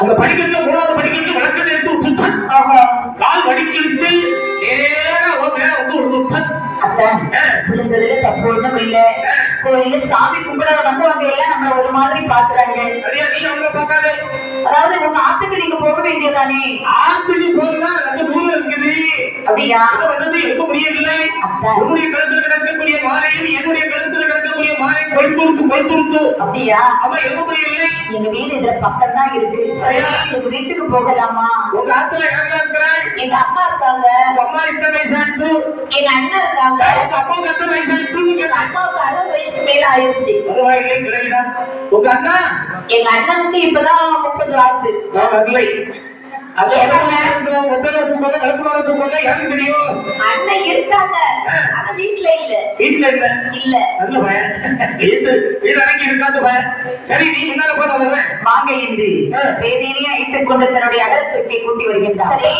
அந்த படிக்கிறது 3வது படிக்கிறது விளக்க எடுத்து விட்டுட்டான். கால் வடிக்கிறது நேரா மேல வந்து விழுந்துட்டான். விழுந்ததுல தப்பு ஒண்ணும் இல்ல. கோயில சாமி கும்பிட வந்தவங்க எல்லாம் நம்மள ஒரு மாதிரி பாக்குறாங்க. நீ அவங்க பாக்காத. அதாவது உங்க ஆத்துக்கு நீங்க போக வேண்டியதானே? ஆத்துக்கு போனா ரொம்ப தூரம் இருக்குது. அப்படியா? வந்து எடுக்க முடியவில்லை. உன்னுடைய கழுத்துல கிடக்கக்கூடிய மாலையும் என்னுடைய கழுத்துல கிடக்கக்கூடிய மாலை கொழுத்துடுத்து. அப்படியா? அவ எடுக்க முடியவில்லை. எங்க வீடு இதுல பக்கம் தான் இருக்கு. சரியா? எங்க வீட்டுக்கு போகலாமா? உங்க ஆத்துல யாரெல்லாம் இருக்கிறாங்க? எங்க அம்மா இருக்காங்க. உங்க அம்மா எத்தனை வயசாச்சு? எங்க அண்ணன் இருக்காங்க. உங்க அப்பாவுக்கு எத்தனை வயசாச்சு? எங்க அப்பாவுக்கு 60 வயசுக்கு மேல ஆயிடுச்சு. பரவாயில்லை கிடையாது. உங்க அண்ணா? எங்க அண்ணனுக்கு இப்பதான் 30 ஆகுது. இல்லை அது யாருக்கு தெரியும்? அண்ணன் இருக்காங்க ஆனா வீட்டுல இல்ல. வீட்டுல இல்ல? இல்ல. நல்ல பையன். வீடு அடங்கி இருக்காது பையன். சரி நீ முன்னால போன வாங்க என்று வேதியிலே அழைத்துக் கொண்டு தன்னுடைய அகரத்திற்கை கூட்டி வருகின்றார். சரி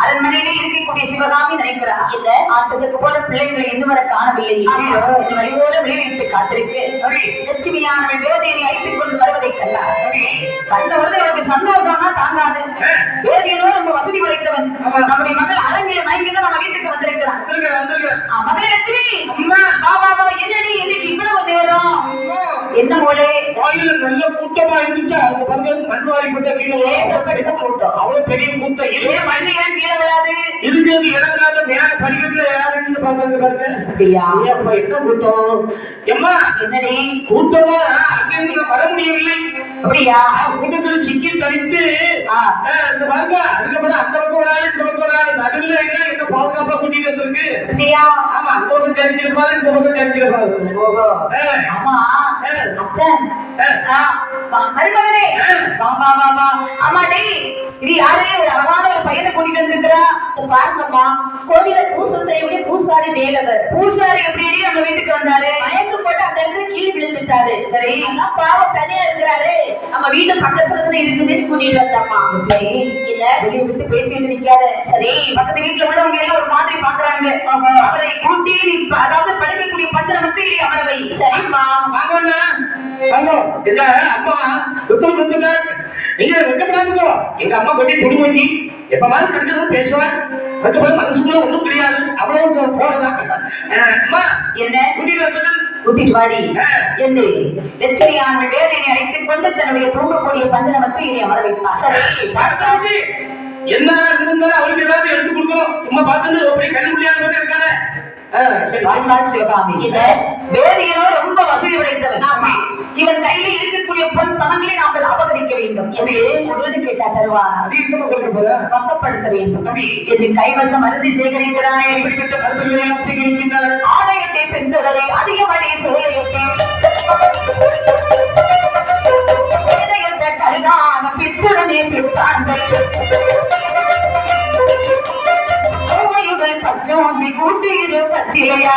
அரண்மனையிலே இருக்கக்கூடிய சிவகாமி நினைக்கிறார், இல்ல ஆட்டத்துக்கு போல பிள்ளைகளை இன்னும் வர காணவில்லை. இந்த வழியோட விளைவித்து காத்திருக்கு. லட்சுமியானவன் வேதியை அழைத்துக் கொண்டு வருவதை கண்டார். கண்ட உடனே அவருக்கு சந்தோஷம்னா தாங்காது. வேதியனோ நம்ம வசதி படைத்தவன். நம்முடைய மகள் அரங்கில மயங்கிதான் நம்ம வீட்டுக்கு வந்திருக்கிறான். மகளே லட்சுமி, என்னடி இன்னைக்கு இவ்வளவு நேரம்? என்ன போலே வாயில நல்ல கூட்டமா இருந்துச்சு. அவங்க வந்து மண்வாரிப்பட்ட கீழே கூட்டம், அவ்வளவு பெரிய கூட்டம். இதே மண்ணு ஏன் கீழே விழாது? இதுக்கு இறங்காத மேல படிக்கட்டுல யாருன்னு பாப்பாங்க பாருங்க. அப்படியா? என்ன கூட்டம்? எம்மா என்னடி கூட்டமா அங்கிருந்து வர முடியவில்லை. அப்படியா? கூட்டத்தில் சிக்கி தனித்து இந்த பாருங்க. அதுக்கப்புறம் அந்த பக்கம் ஒரு ஆள் இந்த பக்கம் ஒரு ஆள் நடுவில் என்ன பாதுகாப்பா கூட்டிட்டு வந்திருக்கு. அப்படியா? ஆமா, அந்த பக்கம் தெரிஞ்சிருப்பாரு இந்த பக்கம் தெரிஞ்சிருப்பாரு. ஓஹோ ஆமா அத்தன் மருமகனே வா வா வா வா. ஆமாடி இது யாரே ஒரு அழகான ஒரு பையனை கூட்டிட்டு வந்திருக்கிறா. பாருங்கம்மா, கோவில பூசை செய்யக்கூடிய பூசாரி வேலவர். பூசாரி எப்படி நம்ம வீட்டுக்கு வந்தாரு? மயக்கு போட்டு அந்த இடத்துல கீழ் விழுந்துட்டாரு. சரி, அதான் பாவம் தனியா இருக்கிறாரு. நம்ம வீட்டு பக்கத்துல தானே இருக்குதுன்னு கூட்டிட்டு வந்தாமா. சரி, இல்ல வெளியே விட்டு பேசிட்டு நிக்காத. சரி, பக்கத்து வீட்டுல உள்ளவங்க எல்லாம் ஒரு மாதிரி பாக்குறாங்க. அவரை கூட்டி நீ அதாவது படிக்கக்கூடிய பஞ்சனமத்தை அவரை. சரிம்மா வாங்க. எங்க அம்மா உத்தரவு வந்துட்டார். நீங்க வெக்கப்படாதுக்கோ. எங்க அம்மா கொஞ்சம் துணி வண்டி எப்பமாவது கண்டதும் பேசுவார். அதுக்கப்புறம் மனசுக்குள்ள ஒண்ணும் கிடையாது. அவ்வளவு போறதான். அம்மா என்ன கூட்டிட்டு வாடி என்று லட்சுமியான வேதனை அழைத்துக் கொண்டு தன்னுடைய தூங்கக்கூடிய பஞ்சனமத்தை இனி அமர வைப்பார். சரி, பார்த்தாண்டி என்ன இருந்தாலும் அவருக்கு ஏதாவது எடுத்து கொடுக்கணும். சும்மா பார்த்துட்டு அப்படி கல்லுக்குள்ளியாக இருக்காத. சிவகாமி இல்ல வேதியனோ ரொம்ப வசதி படைத்தவன். ஆமா, இவன் கையில இருக்கக்கூடிய பொன் பணங்களை நாங்கள் அபகரிக்க வேண்டும் என்று கேட்டா தருவா. வசப்படுத்த வேண்டும் என்று கைவசம் அருந்தி சேகரிக்கிறாய். இப்படிப்பட்ட கருத்துக்களை சேகரிக்கின்றார். ஆலயத்தை பெண்தொடரை அதிகமடி சேகரித்தேன். கருதான பித்துடனே பித்தார்கள் பச்சோந்தி கூட்டியிரு பச்சிலையா.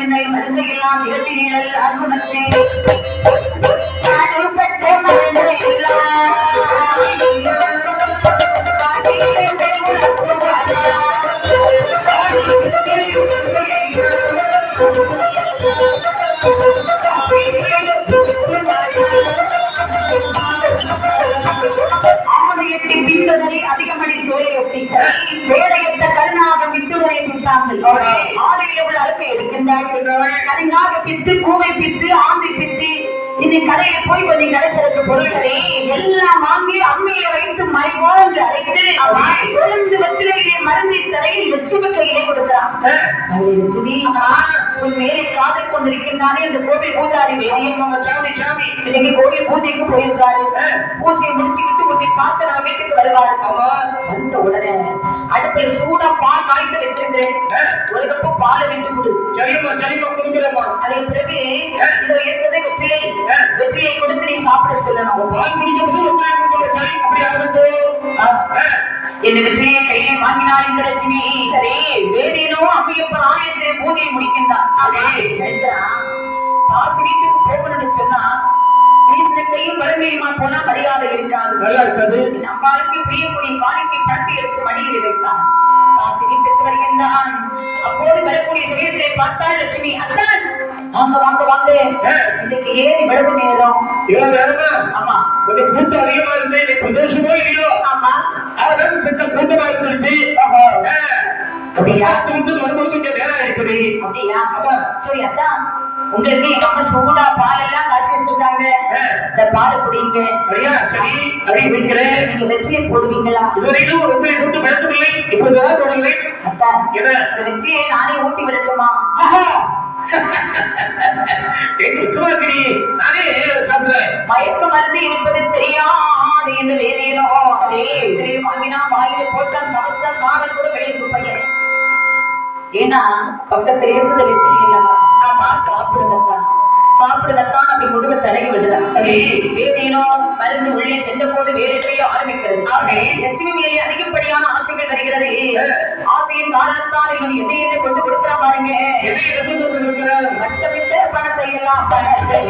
என்னை மருந்தையெல்லாம் இரட்டி நிழல் அருணத்தே அருப்பட்ட மருந்தை அதிகமடி சோலையொட்டி வேடையத்த கருணாக வித்துடரை பித்தார்கள். ஆடையில உள்ள அழுப்பை எடுக்கின்றார்கள். கருணாக பித்து, கூவை பித்து, ஆந்தி பித்து, இந்த கடையை போய் கொஞ்சம் கடைசலுக்கு பொருள்களை எல்லாம் வாங்கி அம்மையை வைத்து மறைவோடு அரைத்து கொழுந்து வெற்றிலையிலே மருந்தி தரையில் லட்சுமி கையிலே கொடுக்கிறான். லட்சுமி, உன் மேலே காதல் கொண்டிருக்கின்றானே இந்த கோவில் பூஜாரி வேலையை சாமி இன்னைக்கு கோவில் பூஜைக்கு போயிருக்காரு. பூஜையை முடிச்சுக்கிட்டு உன்னை பார்த்து நம்ம வீட்டுக்கு வருவாரு. வந்த உடனே அடுப்புல சூடா பால் காய்த்து வச்சிருக்கிறேன். ஒரு கப்பு பாலை விட்டு கொடு. சரிம்மா சரிம்மா கொடுக்கிறேம்மா. அதன் பிறகு இதோ இருக்கிறதே வெற்றிலை கொடுத்து நீ சாப்பிட சொல்லணும். பால் குடிக்க சரி அப்படி என்ன வெற்றிலையை கையிலே வாங்கினார் இந்த லட்சுமி. சரி, வேதியனோ அம்மையப்பர் ஆலயத்திலே பூஜையை முடிக்கின்றான். காசு வீட்டுக்கு போகணும்னு சொன்னா கையும் வறுமையுமா போனா மரியாதை இருக்காது. நல்லா இருக்காது. நம்மளுக்கு பிரியக்கூடிய காணிக்கை பணத்தை எடுத்து மடியில் வைத்தான். காசு வீட்டுக்கு வருகின்றான். அப்போது வரக்கூடிய சமயத்தை பார்த்தால் லட்சுமி, அத்தான் வாங்க வாங்க வாங்க, இன்னைக்கு ஏன் இவ்வளவு நேரம் இவ்வளவு நேரமா ஆமா கொஞ்சம் கூட்டம் அதிகமா இருந்து இன்னைக்கு பிரதோஷமோ இல்லையோ ஆமா அதான் செத்த கூட்டமா இருந்துச்சு. அப்படியா? விட்டு வரும்போது கொஞ்சம் நேரம் ஆயிடுச்சு. அப்படியா? சரி அதான் உங்களுக்கு எங்க அம்மா சூடா பால் எல்லாம் காய்ச்சி வச்சிருக்காங்க. இந்த பால் குடிங்க. அப்படியா? சரி அப்படி குடிக்கிறேன். நீங்க வெற்றியை போடுவீங்களா? இதுவரையிலும் வெற்றியை போட்டு பயப்படவில்லை, இப்போதுதான் தொடங்கலை. அத்தான் என்ன இந்த வெற்றியை நானே ஊட்டி விடட்டுமா? நானே சாப்பிடுறேன். மயக்க மருந்து இருப்பது தெரியாது என்று வேதியனோ தெரியும் வாங்கினா வாயில போட்டா சமைச்சா சாதம் கூட வெளியே துப்பைய. ஏன்னா பக்கத்துல இருந்து லட்சுமி இல்லவா? ஆமா சாப்பிடுங்கத்தான் சாப்பிடுங்கத்தான் அப்படி முதுக தடகி விடுறான். சரி வேதியனோ மருந்து உள்ளே சென்ற போது வேலை செய்ய ஆரம்பிக்கிறது. லட்சுமி மேலே அதிகப்படியான ஆசைகள் வருகிறது. ஆசையின் காரணத்தால் இவன் என்ன கொண்டு கொடுக்கிறா பாருங்க. மட்டமிட்ட பணத்தை எல்லாம் பணத்தை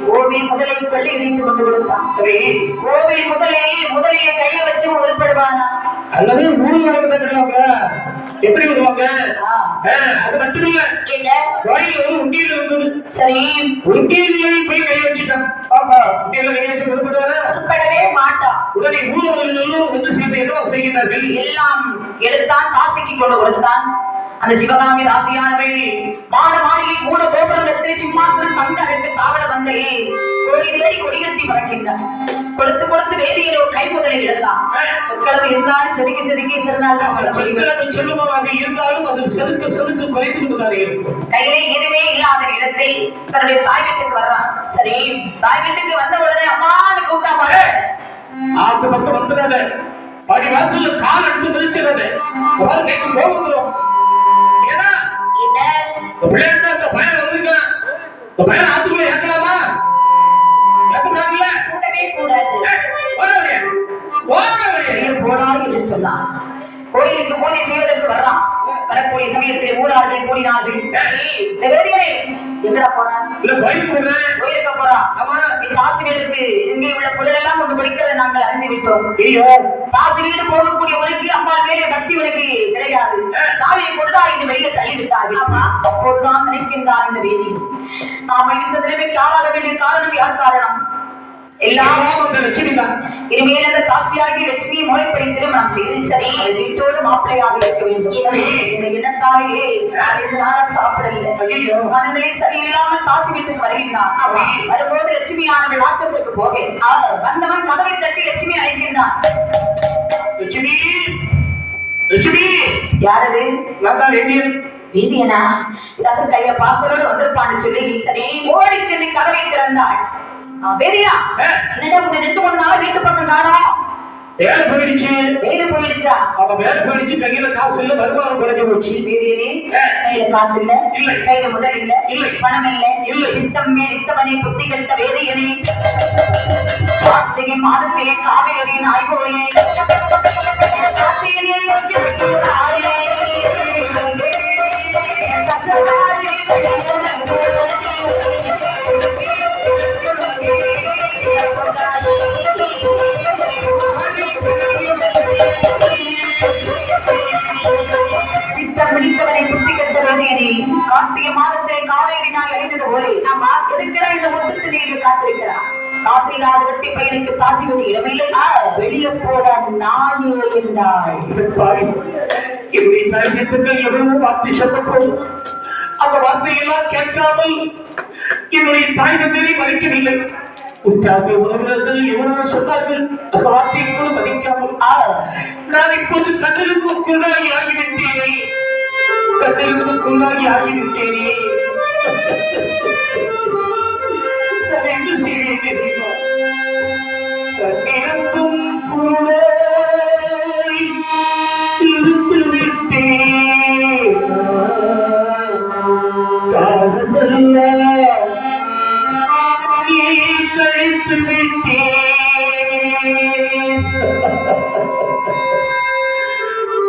கோவில் முதலை கொள்ளை இடித்து கொண்டு கொடுத்தான். கோவில் முதலைய கையில வச்சு உருப்படுவானா அல்லது ஊர்வலங்க எப்படி விடுவாங்க? அது மட்டும் இல்ல, கோயில் ஒரு உண்டியல் இருந்தது. சரி உண்டியலை போய் கை வச்சுட்டான். உண்டியல கை வச்சு உருப்படுவாரா? உருப்படவே மாட்டான். உடனே ஊர்வலங்களும் ஒன்று சேர்ந்து என்ன செய்கிறார்கள்? எல்லாம் எடுத்தான் காசிக்கு கொண்டு கொடுத்தான். அந்த சிவகாமி ராசியானவள் மாட மாளிகை கூட கோபுரத்தில் சிம்மாசனம் தங்க அதற்கு தாவர வந்தே கோடி தேடி கொடிகட்டி பறக்கின்றான். கொடுத்து கொடுத்து வேதியிலோ கை முதலை இழந்தான். சொற்களவு இருந்தாலும் செதுக்கி செதுக்கி இருந்தாலும் செல்வமாக இருந்தாலும் அது செதுக்க செதுக்க குறைத்து கொண்டுதான் இருக்கும். கையிலே எதுவுமே இல்லாத இடத்தில் தன்னுடைய தாய் வீட்டுக்கு வர்றான். சரி தாய் வீட்டுக்கு வந்த உடனே அம்மான்னு கூப்பிட்டா பாரு. ஆத்து பக்கம் வந்துடாத, படி வாசல்ல கால் எடுத்து மிதிச்சிடாத. கோபம் வந்துடும். ஏன்னா இந்த பிள்ளைங்க அந்த பையன் வந்திருக்கான், இந்த பையன் ஆத்துக்குள்ள ஏற்கலாமா? ஏற்கக்கூடாதுல்ல? கூடவே கூடாது. போடா என்று சொன்னான். கோயிலுக்கு பூஜை செய்வதற்கு வர்றான். வரக்கூடிய சமயத்தில் ஊரார்கள் கூடினார்கள். இந்த வேதியரை எங்கடா போறான்? இல்ல கோயிலுக்கு போறேன். கோயிலுக்கு போறான். ஆமா இந்த தாசி வீட்டுக்கு இங்கே உள்ள புள்ளெல்லாம் கொண்டு படிக்கிறத நாங்கள் அறிந்து விட்டோம். ஐயோ தாசி வீடு போகக்கூடிய உனக்கு அம்மாள் மேலே பக்தி உனக்கு கிடையாது. சாவியை கொடுத்தா இந்த வெளியே தள்ளி விட்டார்கள். அப்போதுதான் நினைக்கின்றார் இந்த வேதி. நாம இந்த நிலைமைக்கு ஆளாக வேண்டிய காரணம் யார் காரணம்? எல்லாம் லட்சுமி தான். இனிமேல் அந்த தாசியாகி லட்சுமி முறைப்படி திருமணம் செய்து சரி வீட்டோடு மாப்பிள்ளையாக இருக்க வேண்டும். இந்த இடத்தாலேயே சாப்பிடல மனதிலே சரியில்லாமல் தாசி வீட்டுக்கு வருகின்றான். வரும்போது லட்சுமியானவள் ஆட்டத்திற்கு போக வந்தவன் கதவை தட்டி லட்சுமி அழைக்கின்றான். லட்சுமி லட்சுமி யாரது? நான் தான் வேதியன். வீதியனா? இதாக கைய பாசலோடு வந்திருப்பான்னு சொல்லி சரி ஓடி சென்று கதவை திறந்தாள். வேதியா என்னடா உன்னை 2-3 நாள் வீட்டு பக்கம் காணோம். வேலை போயிடுச்சு. வேலை போயிடுச்சா? அவ வேலை போயிடுச்சு. கையில காசு இல்ல, வருமானம் குறைஞ்சு போச்சு. வேதியனே கையில காசு இல்ல, இல்லை கையில முதல் இல்ல, இல்லை பணம் இல்ல, இல்லை நித்தமே நித்தவனே புத்தி கெட்ட வேதியனே கார்த்திகை மாதத்திலே காவேரி நாய்கோயே கார்த்திகே கசவாரி மகனை புத்தி கட்ட வேண்டியனே கார்த்திகை மாதத்திலே காவேரி நாய் அழிந்தது போலே நாம் இருக்கிற இந்த முத்தத்து நீரில் காத்திருக்கிறார் காசில்லாத வெட்டி பையனுக்கு காசி கொடி இடமில்லை வெளியே போட நாயே என்றாள் என்னுடைய தலைமைத்துகள் எவ்வளவு வார்த்தை சொல்லப்போது அந்த வார்த்தையெல்லாம் கேட்காமல் என்னுடைய தாய் தந்தையை மதிக்கவில்லை உற்றார்கள் உறவினர்கள் எவ்வளவு சொன்னார்கள் அந்த வார்த்தையை கூட மதிக்காமல் நான் இப்போது கண்ணிற்கு குள்ளாகி ஆகிவிட்டேனே கண்ணிற்கு குள்ளாகி ஆகிவிட்டேனே நான் என்ன செய்வேன் தெரியுமா கண்ணிருக்கும் குருடாய் இருந்து விட்டேன் காலமல்ல கழித்து விட்டேன்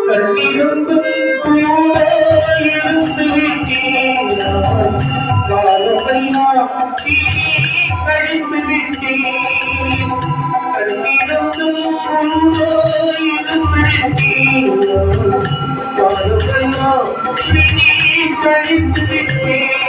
கண்ணிருந்தும் கூட இருந்து விட்டேன் காலமெல்லாம் கழித்து விட்டேன் கண்ணிருந்தும் கூட இருந்து விட்டேன் காலமெல்லாம் கழித்து விட்டேன்